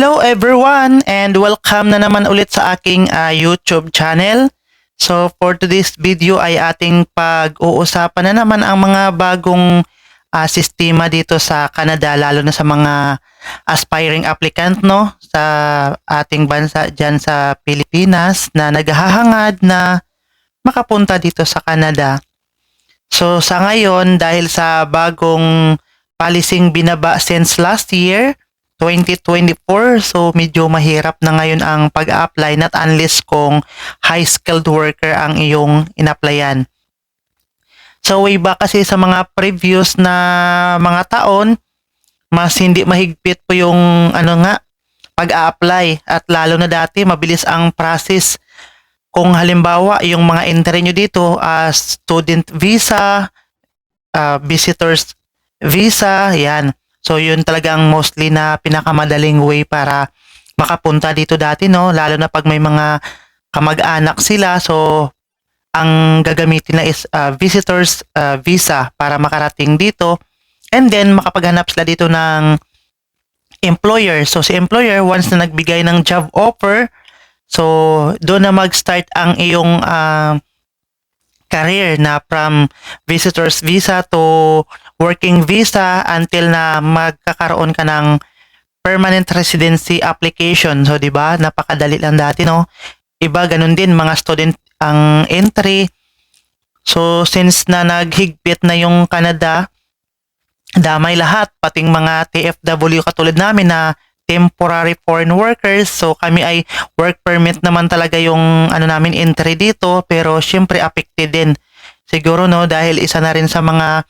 Hello everyone and welcome na naman ulit sa aking YouTube channel. So for today's video ay ating pag-uusapan na naman ang mga bagong sistema dito sa Canada, lalo na sa mga aspiring applicant sa ating bansa dyan sa Pilipinas na naghahangad na makapunta dito sa Canada. So sa ngayon, dahil sa bagong policing binaba since last year 2024, so medyo mahirap na ngayon ang pag-apply, not unless kung high skilled worker ang iyong in-applyan. So way back kasi sa mga previous na mga taon, mas hindi mahigpit po yung pag-a-apply, at lalo na dati mabilis ang process. Kung halimbawa yung mga entry nyo dito, student visa, visitors visa, yan. So yun talagang mostly na pinakamadaling way para makapunta dito dati, lalo na pag may mga kamag-anak sila. So ang gagamitin na is visitors visa para makarating dito, and then makapaghanap sila dito ng employer. So si employer, once na nagbigay ng job offer, so doon na mag-start ang iyong career na from visitors visa to working visa until na magkakaroon ka ng permanent residency application. So 'di ba? Napakadali lang dati, Iba ganun din mga student ang entry. So since na naghigpit na yung Canada, damay lahat, pating mga TFW katulad namin na temporary foreign workers. So kami ay work permit naman talaga yung namin entry dito, pero syempre affected din. Siguro dahil isa na rin sa mga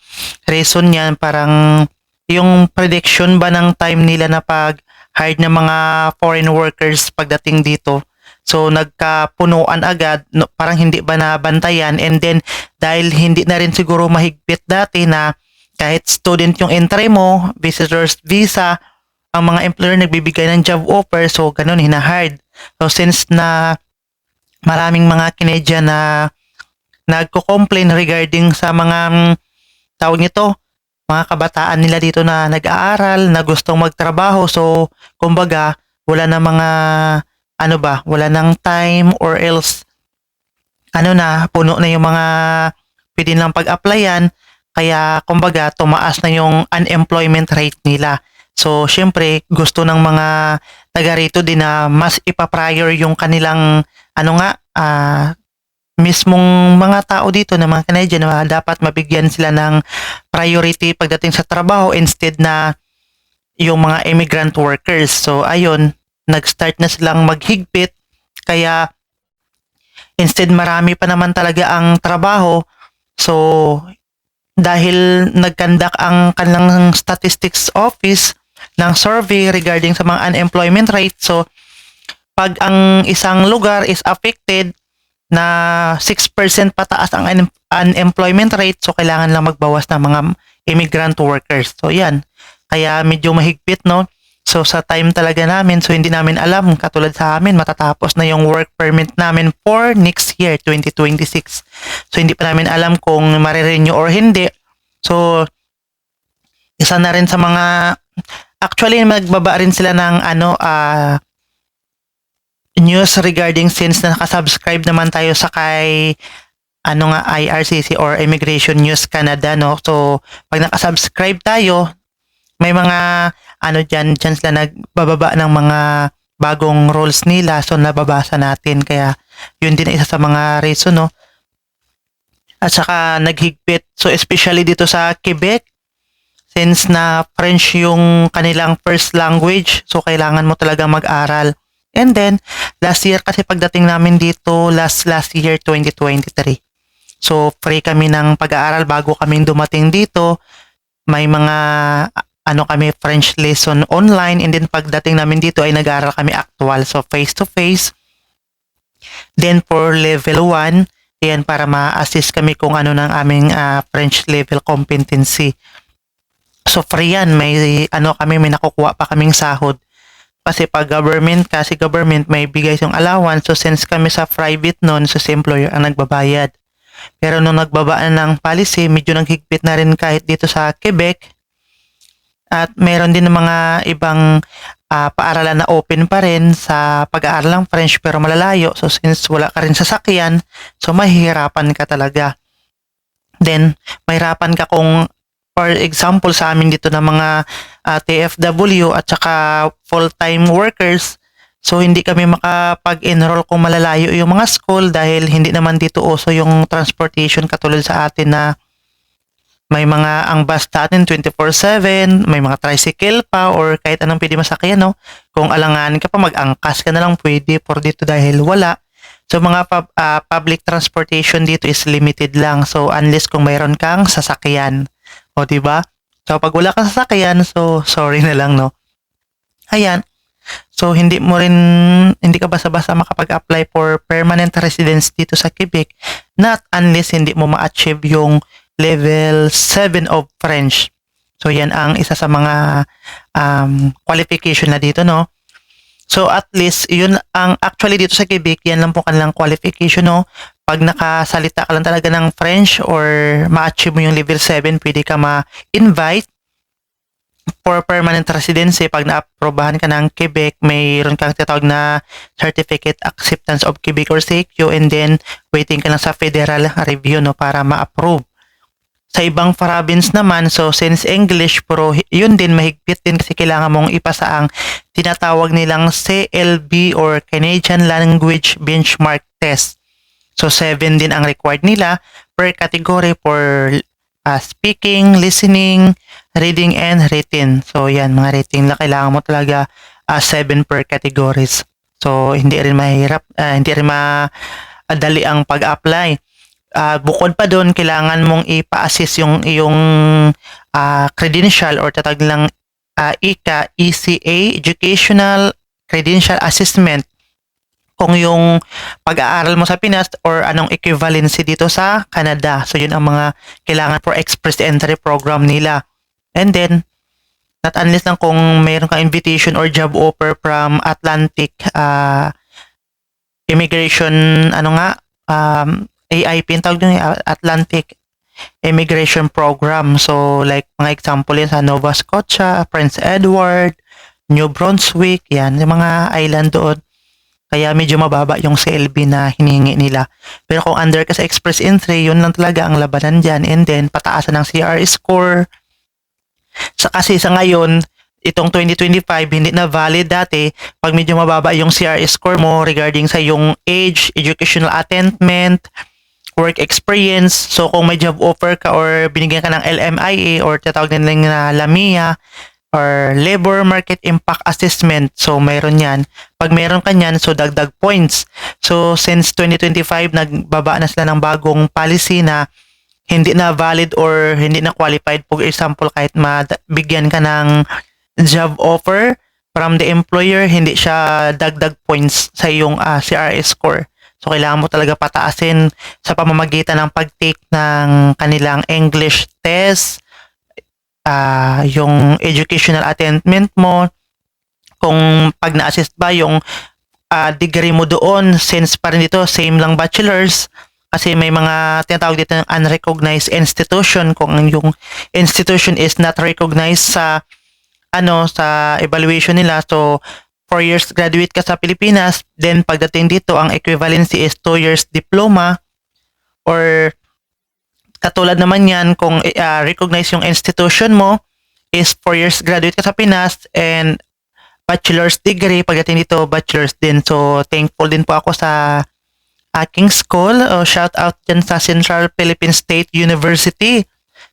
reason niyan, parang yung prediction ba ng time nila na pag-hire ng mga foreign workers pagdating dito. So nagkapunuan agad, parang hindi ba nabantayan, and then dahil hindi na rin siguro mahigpit dati na kahit student yung entry mo, visitors visa, ang mga employer nagbibigay ng job offer, so ganun, hinahard. So since na maraming mga Canadian na nagko-complain regarding sa mga tawag nito, mga kabataan nila dito na nag-aaral, na gustong magtrabaho, so kumbaga wala na mga wala nang time, or else puno na yung mga pwede lang pag-applyan, kaya kumbaga tumaas na yung unemployment rate nila. So, syempre, gusto ng mga taga rito din na mas ipa-prior yung kanilang, mismong mga tao dito na mga Canadian, na dapat mabigyan sila ng priority pagdating sa trabaho instead na yung mga immigrant workers. So, ayun, nag-start na silang maghigpit. Kaya, instead marami pa naman talaga ang trabaho. So, dahil nag-conduct ang kanilang statistics office ng survey regarding sa mga unemployment rate. So, pag ang isang lugar is affected na 6% pataas ang unemployment rate, so kailangan lang magbawas ng mga immigrant workers. So, yan. Kaya medyo mahigpit, So, sa time talaga namin, so hindi namin alam, katulad sa amin, matatapos na yung work permit namin for next year, 2026. So, hindi pa namin alam kung marirenew or hindi. So, isa na rin sa mga, actually, magbaba rin sila ng news regarding, since na nakasubscribe naman tayo sa kay IRCC or Immigration News Canada, So, pag nakasubscribe tayo, may mga dyan sila nagbababa ng mga bagong rules nila, so nababasa natin, kaya yun din isa sa mga reason, At saka naghigpit, so especially dito sa Quebec, since na French yung kanilang first language, so kailangan mo talaga mag-aral. And then last year kasi pagdating namin dito, last year 2023, so free kami ng pag-aaral bago kaming dumating dito. May mga kami French lesson online, and then pagdating namin dito ay nag-aaral kami actual, so face to face. Then for level 1, yan, para ma-assist kami kung ng aming French level competency. So free yan, may may nakukuha pa kaming sahod. Kasi pag government, may bigay yung allowance, so since kami sa private so si employer ang nagbabayad. Pero nung nagbaba na ng policy, medyo naghigpit na rin kahit dito sa Quebec. At meron din ng mga ibang paaralan na open pa rin sa pag-aaral ng French pero malalayo. So since wala ka rin sasakyan, so mahihirapan ka talaga. Then, mahirapan ka kung, for example, sa amin dito na mga TFW at saka full-time workers, so hindi kami makapag-enroll kung malalayo yung mga school dahil hindi naman dito uso yung transportation katulad sa atin na may mga ang bus natin 24/7, may mga tricycle pa or kahit anong pwede masakyan, no? Kung alanganin ka pa, mag-angkas ka na lang pwede for dito dahil wala. So mga public transportation dito is limited lang. So unless kung mayroon kang sasakyan. O di ba? So pag wala kang sasakyan, so sorry na lang, no. Ayan. So hindi ka basta-basta makapag-apply for permanent residence dito sa Quebec not unless hindi mo ma-achieve yung level 7 of French. So yan ang isa sa mga qualification na dito, no. So at least yun ang actually dito sa Quebec, yan lang po kanilang qualification, no. Pag nakasalita ka lang talaga ng French or ma-achieve mo yung level 7, pwede ka ma-invite for permanent residency. Pag na-aprobahan ka ng Quebec, mayroon kang tinatawag na Certificate Acceptance of Quebec or CQ, and then waiting ka lang sa federal review, no, para ma-approve. Sa ibang province naman, so since English, pero yun din mahigpit din kasi kailangan mong ipasa ang tinatawag nilang CLB or Canadian Language Benchmark Test. So 7 din ang required nila per category for speaking, listening, reading, and written. So yan, mga rating na kailangan mo talaga 7 per categories. So hindi rin mahirap, hindi rin madali ang pag-apply. Bukod pa doon, kailangan mong ipa-assess yung iyong credential or tatag lang ECA, Educational Credential Assessment, kung yung pag-aaral mo sa Pinas or anong equivalency dito sa Canada. So yun ang mga kailangan for express entry program nila. And then, not unless lang kung mayroon kang invitation or job offer from Atlantic Immigration, AIP, tawag nyo, Atlantic Immigration Program. So, like, mga example yan sa Nova Scotia, Prince Edward, New Brunswick, yan, yung mga island doon. Kaya medyo mababa yung CLB na hinihingi nila. Pero kung under ka sa express entry, yun lang talaga ang labanan dyan. And then, pataasan ng CR score. Kasi sa ngayon, itong 2025, hindi na valid dati. Pag medyo mababa yung CR score mo regarding sa yung age, educational attainment, work experience. So kung may job offer ka or binigyan ka ng LMIA or tatawag nila na LAMIA or Labor Market Impact Assessment, so mayroon yan. Pag mayroon ka yan, so dagdag points. So since 2025, nagbaba na sila ng bagong policy na hindi na valid or hindi na qualified. For example, kahit mabigyan ka ng job offer from the employer, hindi siya dagdag points sa iyong CR score. So, kailangan mo talaga pataasin sa pamamagitan ng pag-take ng kanilang English test, yung educational attainment mo, kung pag na-assist ba yung degree mo doon, since pa rin dito, same lang bachelor's, kasi may mga tinatawag dito ng unrecognized institution, kung yung institution is not recognized sa sa evaluation nila. So 4 years graduate ka sa Pilipinas, then pagdating dito ang equivalency is 2 years diploma, or katulad naman yan kung recognize yung institution mo is 4 years graduate ka sa Pinas and bachelor's degree, pagdating dito bachelor's din. So thankful din po ako sa aking school. Shout out dyan sa Central Philippine State University.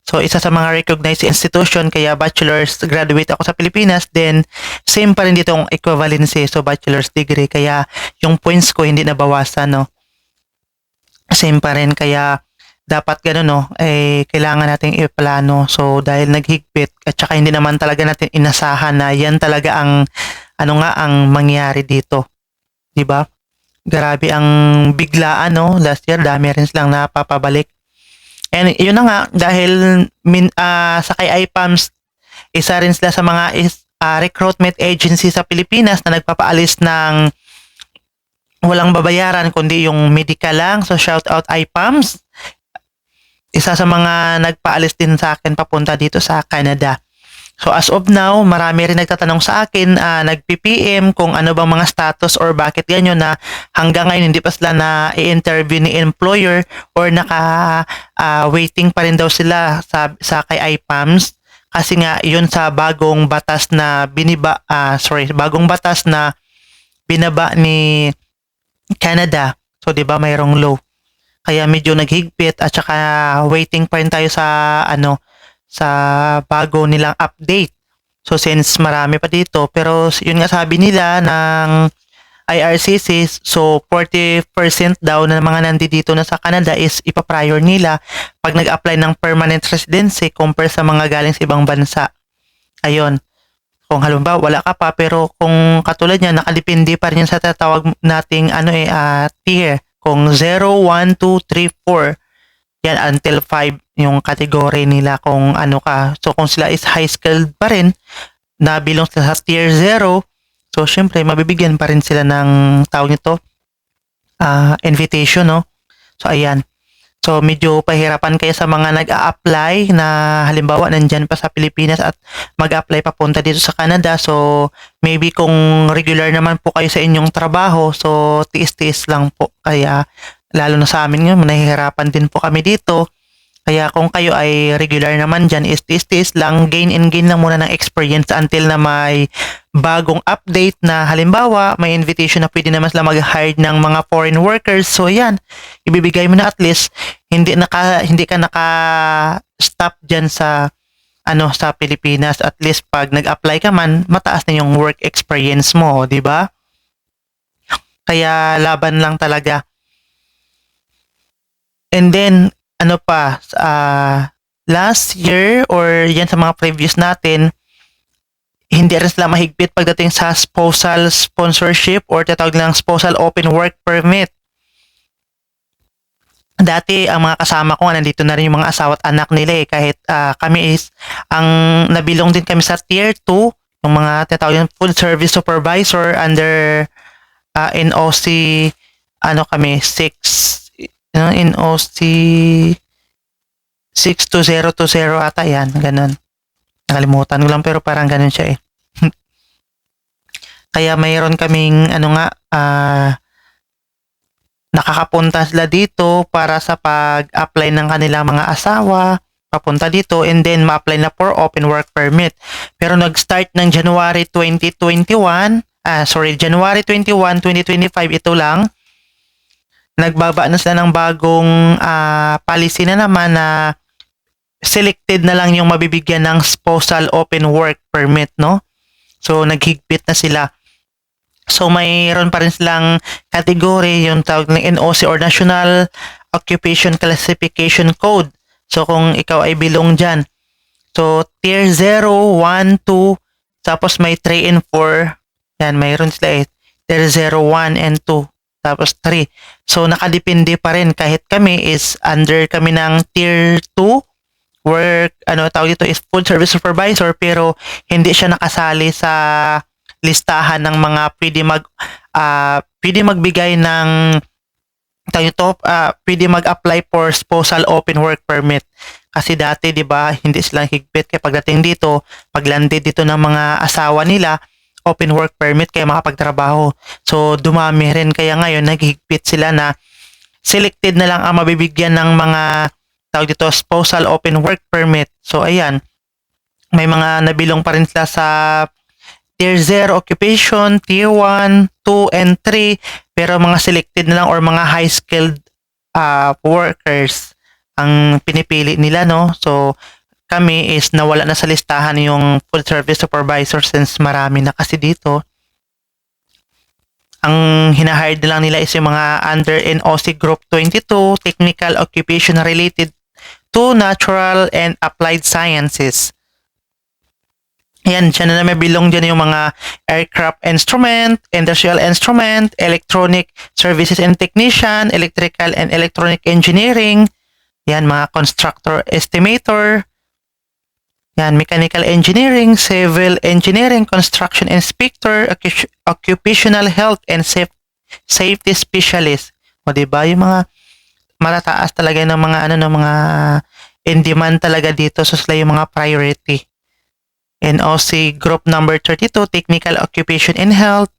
So, isa sa mga recognized institution, kaya bachelor's graduate ako sa Pilipinas, then same pa rin dito ang equivalency, so bachelor's degree, kaya yung points ko hindi nabawasan, no. Same pa rin, kaya dapat gano'n, no, kailangan nating iplano. So, dahil naghigpit, at saka hindi naman talaga natin inasahan na yan talaga ang, ang mangyari dito. Diba? Grabe ang biglaan, no. Last year, dami rin silang napapabalik. And yun na nga, dahil sa kay IPAMS, isa rin sila sa mga recruitment agency sa Pilipinas na nagpapaalis ng walang babayaran kundi yung medical lang. So shout out IPAMS. Isa sa mga nagpaalis din sa akin papunta dito sa Canada. So as of now, marami rin nagtatanong sa akin, nag-PPM kung ano bang mga status or bakit ganyan na hanggang ngayon hindi pa sila na i-interview ni employer or waiting pa rin daw sila sa kay IPAMS kasi nga yun sa bagong batas na bagong batas na binaba ni Canada. So 'di ba mayroong law. Kaya medyo naghigpit at saka waiting pa rin tayo sa bago nilang update. So since marami pa dito, pero yun nga sabi nila ng IRCC, so 40% daw na mga nandito na sa Canada is ipa-prior nila pag nag-apply ng permanent residency compare sa mga galing sa ibang bansa. Ayun. Kung halimbawa wala ka pa pero kung katulad niya nakadepende pa rin yan sa tatawag nating tier. Kung 0, 1, 2, 3, 4 yan until 5 yung category nila kung ano ka. So kung sila is high skilled pa rin na belongs sa tier 0, so syempre mabibigyan pa rin sila ng tawag nito invitation, no? So ayan. So medyo pahirapan kayo sa mga nag-a-apply na halimbawa nandyan pa sa Pilipinas at mag-apply papunta dito sa Canada. So maybe kung regular naman po kayo sa inyong trabaho, so tiis-tiis lang po. Kaya lalo na sa amin ngayon, nahihirapan din po kami dito. Kaya kung kayo ay regular naman dyan, is tiis-tiis lang, gain and gain lang muna ng experience until na may bagong update na halimbawa, may invitation na pwede naman sila mag-hire ng mga foreign workers. So yan, ibibigay mo na at least hindi ka naka-stop dyan sa sa Pilipinas. At least pag nag-apply ka man, mataas na yung work experience mo, di ba? Kaya laban lang talaga. And then last year or yan sa mga previous natin, hindi rin sila mahigpit pagdating sa spousal sponsorship or tatawag nilang spousal open work permit. Dati ang mga kasama ko nandito na rin yung mga asawa at anak nila kahit kami is nabilong din kami sa tier 2, yung mga tatawag yung food service supervisor under NOC kami 6 NOC 62020 ata yan, ganun. Nakalimutan ko lang pero parang ganun siya Kaya mayroon kaming nakakapunta sila dito para sa pag-apply ng kanilang mga asawa, papunta dito and then ma-apply na for open work permit. Pero nag-start ng January 21, 2025 ito lang. Nagbaba na sila ng bagong policy na naman na selected na lang yung mabibigyan ng spousal open work permit, no? So naghigpit na sila. So mayroon pa rin silang category yung tawag ng NOC or National Occupation Classification Code. So kung ikaw ay belong dyan. So tier 0, 1, 2, tapos may 3 and 4. Yan, mayroon sila tier 0, 1 and 2. Tapos 3. So nakadepende pa rin kahit kami is under kami ng tier 2 work, tawag dito is food service supervisor pero hindi siya nakasali sa listahan ng mga pwede magbigay ng pwede mag-apply for spousal open work permit. Kasi dati 'di ba, hindi sila higpit kaya pagdating dito, paglanded dito ng mga asawa nila, open work permit kaya makapagtrabaho. So dumami rin kaya ngayon naghigpit sila na selected na lang ang mabibigyan ng mga tawag dito spousal open work permit. So ayan, may mga nabilong pa rin sila sa tier 0 occupation, tier 1, 2 and 3 pero mga selected na lang or mga high skilled workers ang pinipili nila, no? So kami is nawala na sa listahan yung food service supervisor since marami na kasi dito. Ang hinahire na lang nila is yung mga under NOC Group 22, technical occupation related to natural and applied sciences. Ayan, dyan na may bilong dyan yung mga aircraft instrument, industrial instrument, electronic services and technician, electrical and electronic engineering, yan, mga constructor estimator, yan, mechanical engineering, civil engineering, construction inspector, occupational health and safety specialist. O diba, yung mga matataas talaga ng mga ng mga in demand talaga dito, so sila yung mga priority. NOC Group Number 32, Technical Occupation and Health.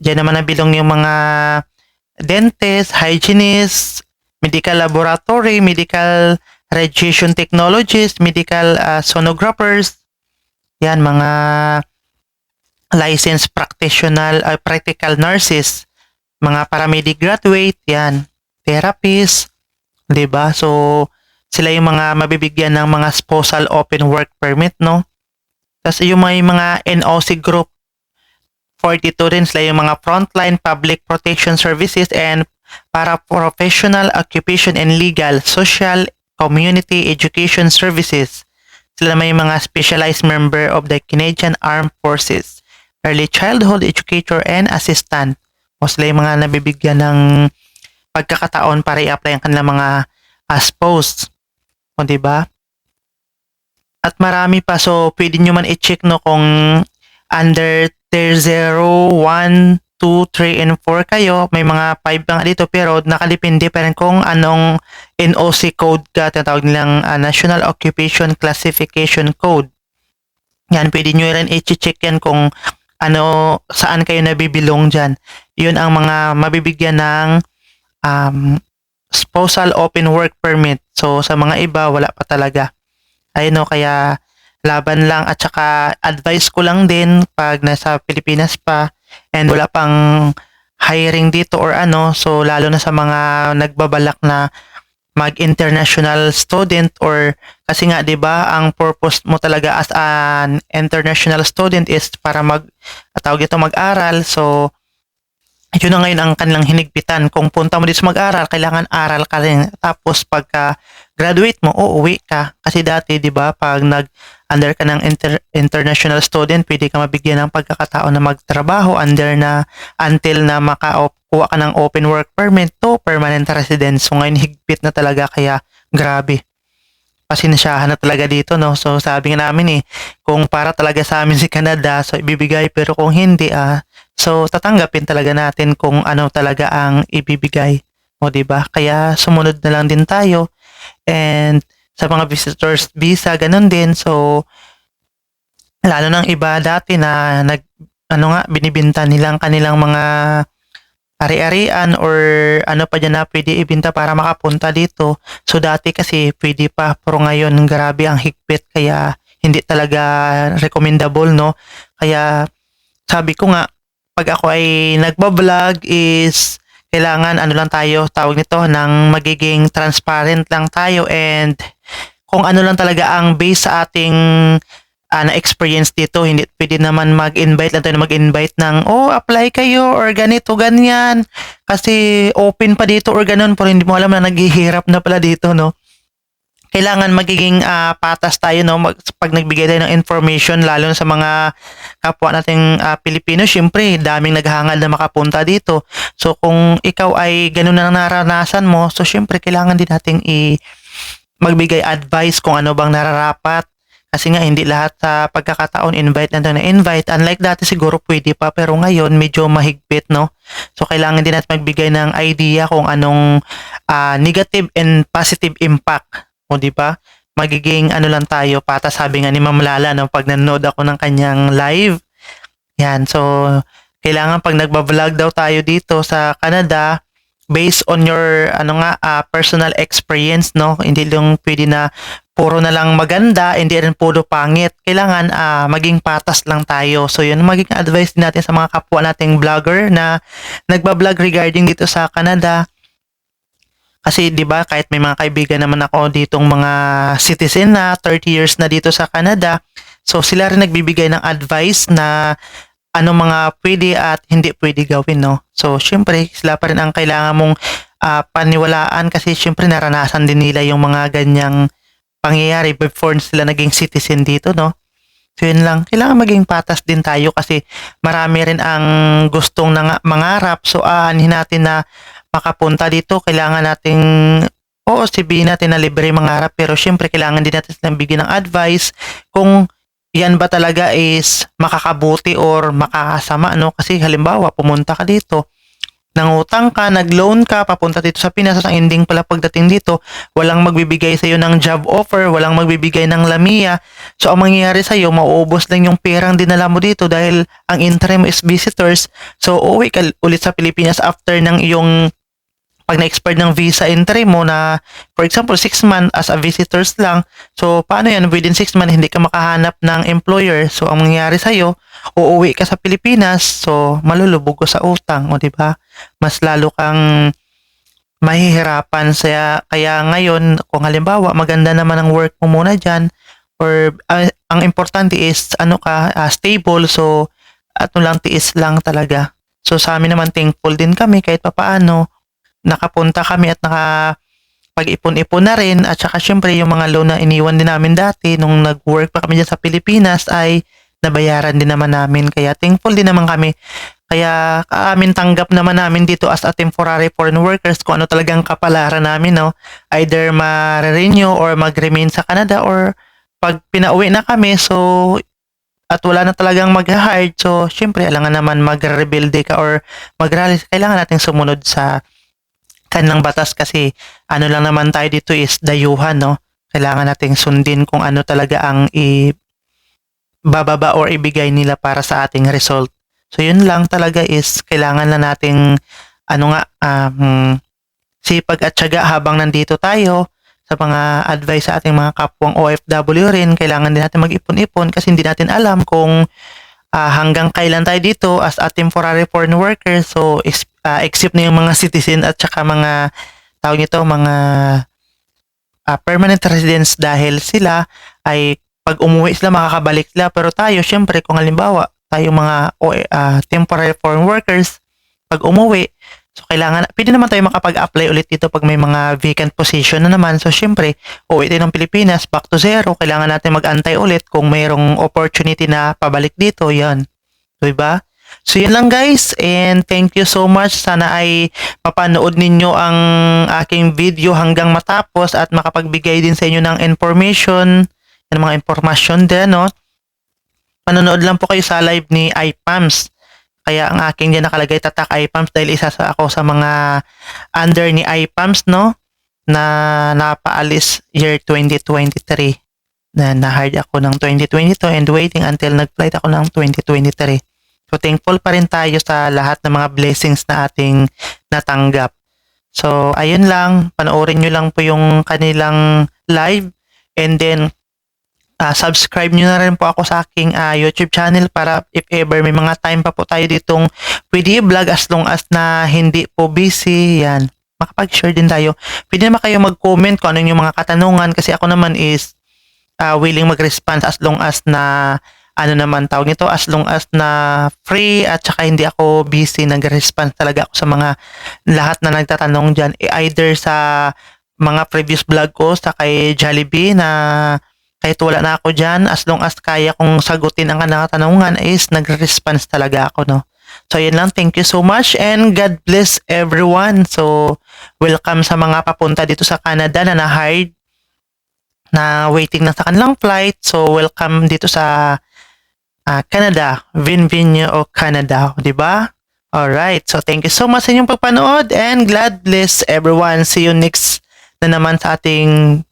Diyan naman nabilong yung mga dentist, hygienist, medical laboratory, medical radiation technologists, medical sonographers. Yan, mga licensed practitioner, practical nurses, mga paramedic graduate, yan, therapist, 'di ba? So, sila yung mga mabibigyan ng mga spousal open work permit, no? Tapos yung may mga NOC group 42 din, sila yung mga frontline public protection services and para professional occupation and legal, social, community education services. Sila may mga specialized member of the Canadian Armed Forces, early childhood educator and assistant. O sila yung mga nabibigyan ng pagkakataon para i-apply ang kanilang mga spouse. O diba? At marami pa, so pwede nyo man i-check no kung under tier 0, 1, 2, 3, and 4 kayo. May mga 5 pa nga dito pero nakalipindi pa rin kung anong NOC code ka. Tinatawag nilang National Occupation Classification Code. Yan, pwede nyo rin i-check yan kung ano, saan kayo nabibilong dyan. Yun ang mga mabibigyan ng spousal open work permit. So, sa mga iba, wala pa talaga. Ayun no, kaya laban lang at saka advice ko lang din pag nasa Pilipinas pa and wala pang hiring dito or ano, so lalo na sa mga nagbabalak na mag-international student or kasi nga 'di ba ang purpose mo talaga as an international student is para tawag ito mag-aral. So yun na ngayon ang kanilang hinigpitan. Kung punta mo dito mag-aral, kailangan aral ka rin. Tapos pagka graduate mo, uuwi ka. Kasi dati, di ba, pag under ka ng international student, pwede ka mabigyan ng pagkakataon na magtrabaho until na makakuha ka ng open work permit to permanent residence. So ngayon, higpit na talaga, kaya grabe. Pasinasyahan na talaga dito, no? So sabi nga namin kung para talaga sa amin si Canada, so ibibigay, pero kung hindi, so tatanggapin talaga natin kung ano talaga ang ibibigay. O diba? Kaya sumunod na lang din tayo. And sa mga visitors visa, ganun din. So lalo ng iba dati na binibinta nilang kanilang mga ari-arian or ano pa dyan na pwede ibinta para makapunta dito. So dati kasi pwede pa, pero ngayon grabe ang higpit, kaya hindi talaga recommendable, no? Kaya sabi ko nga, pag ako ay nagbablog is kailangan ano lang tayo, tawag nito, ng magiging transparent lang tayo and kung ano lang talaga ang base sa ating na-experience dito. Hindi pwede naman mag-invite lang tayo na mag-invite ng apply kayo or ganito, ganyan. Kasi open pa dito or ganun, pero hindi mo alam na naghihirap na pala dito, no? Kailangan magiging patas tayo, no? Pag nagbigay tayo ng information, lalo na sa mga kapwa nating Pilipino, syempre, daming naghangad na makapunta dito. So, kung ikaw ay ganun na naranasan mo, so syempre, kailangan din nating magbigay advice kung ano bang nararapat. Kasi nga, hindi lahat sa pagkakataon invite na invite. Unlike dati siguro pwede pa, pero ngayon medyo mahigpit, no? So, kailangan din natin magbigay ng idea kung anong negative and positive impact. O, di ba? Magiging ano lang tayo, pata sabi nga ni Ma'am Lala, no? Pag nanonood ako ng kanyang live. Yan, so, kailangan pag nagbablog daw tayo dito sa Canada, based on your personal experience, no? Hindi lang pwede na puro na lang maganda, hindi rin puro pangit. Kailangan maging patas lang tayo. So yun, maging advice din natin sa mga kapwa nating vlogger na nagbablog regarding dito sa Canada. Kasi 'di ba, kahit may mga kaibigan naman ako ditong mga citizen na 30 years na dito sa Canada, so sila rin nagbibigay ng advice na ano mga pwede at hindi pwede gawin, no? So, syempre, sila pa rin ang kailangan mong paniwalaan kasi syempre naranasan din nila yung mga ganyang pangyayari before sila naging citizen dito, no? So, yun lang. Kailangan maging patas din tayo kasi marami rin ang gustong mangarap. So, aanhin natin na makapunta dito. Kailangan nating, sabihin natin na libre mangarap, pero syempre, kailangan din natin silang bigyan ng advice kung yan ba talaga is makakabuti or makakasama, no? Kasi halimbawa, pumunta ka dito, nangutang ka, nag-loan ka, papunta dito sa Pinas, ang ending pala pagdating dito, walang magbibigay sa'yo ng job offer, walang magbibigay ng lamia. So, ang mangyayari sa'yo, mauubos lang yung perang dinala mo dito dahil ang interim is visitors. So, uuwi ka ulit sa Pilipinas after ng iyong pag na-expired ng visa entry mo na, for example, 6 months as a visitors lang. So, paano yan? Within 6 months, hindi ka makahanap ng employer. So, ang mangyayari sa'yo, uuwi ka sa Pilipinas, so, malulubog ka sa utang, o diba? Mas lalo kang mahihirapan. Kaya ngayon, kung halimbawa, maganda naman ang work mo muna dyan, or ang importante is, stable, so, lang, tiis lang talaga. So, sa amin naman, thankful din kami kahit papaano, nakapunta kami at nakapag-ipon-ipon na rin at saka syempre yung mga loan na iniwan din namin dati nung nag-work pa kami dyan sa Pilipinas ay nabayaran din naman namin, kaya thankful din naman kami. Kaya amin tanggap naman namin dito as a temporary foreign workers kung ano talagang kapalaran namin, no? Either ma-renew or mag-remain sa Canada, or pag pinauwi na kami, so at wala na talagang mag-hire, so syempre alangan naman mag-rebuild ka or mag-rally, kailangan natin sumunod sa kanilang batas kasi ano lang naman tayo dito is dayuhan, no? Kailangan nating sundin kung ano talaga ang ibababa or ibigay nila para sa ating result. So yun lang talaga is kailangan na nating sipag at tiyaga habang nandito tayo. Sa mga advice sa ating mga kapwang OFW rin, kailangan din natin mag-ipon-ipon kasi hindi natin alam kung hanggang kailan tayo dito as a temporary foreign worker. So, except na yung mga citizen at saka mga tawag nito, mga permanent residents, dahil sila ay pag umuwi sila makakabalik sila. Pero tayo, syempre, kung halimbawa tayo mga temporary foreign workers, pag umuwi, so kailangan, pwede naman tayo makapag-apply ulit dito pag may mga vacant position na naman. So, syempre, uwi tayo ng Pilipinas, back to zero. Kailangan natin mag-antay ulit kung mayroong opportunity na pabalik dito. Yan. Diba? So, yun lang guys. And thank you so much. Sana ay mapanood ninyo ang aking video hanggang matapos at makapagbigay din sa inyo ng information, ng mga informasyon din, no? Manonood lang po kayo sa live ni iPams. Kaya ang aking dyan nakalagay Tatak iPams dahil isa ako sa mga under ni iPams, no? Na napaalis year 2023. Na-hired ako ng 2022 and waiting until nag-flight ako ng 2023. So thankful pa rin tayo sa lahat ng mga blessings na ating natanggap. So ayun lang, panoorin nyo lang po yung kanilang live and then subscribe nyo na rin po ako sa aking YouTube channel para if ever may mga time pa po tayo ditong pwede vlog as long as na hindi po busy, yan, makapag-share din tayo. Pwede naman kayo mag-comment kung ano yung mga katanungan kasi ako naman is willing mag-response as long as na tawag nito, as long as na free at saka hindi ako busy, nag-response talaga ako sa mga lahat na nagtatanong dyan, either sa mga previous vlog ko sa kay Jollibee na kahit wala na ako dyan, as long as kaya kong sagutin ang katanungan is nagre-response talaga ako, no? So, yun lang. Thank you so much and God bless everyone. So, welcome sa mga papunta dito sa Canada na na-hired, na waiting na sa kanilang flight. So, welcome dito sa Canada. Bienvenue o Canada, di ba? Alright. So, thank you so much sa inyong pagpanood and God bless everyone. See you next na naman sa ating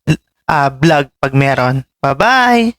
vlog pag meron. Bye-bye!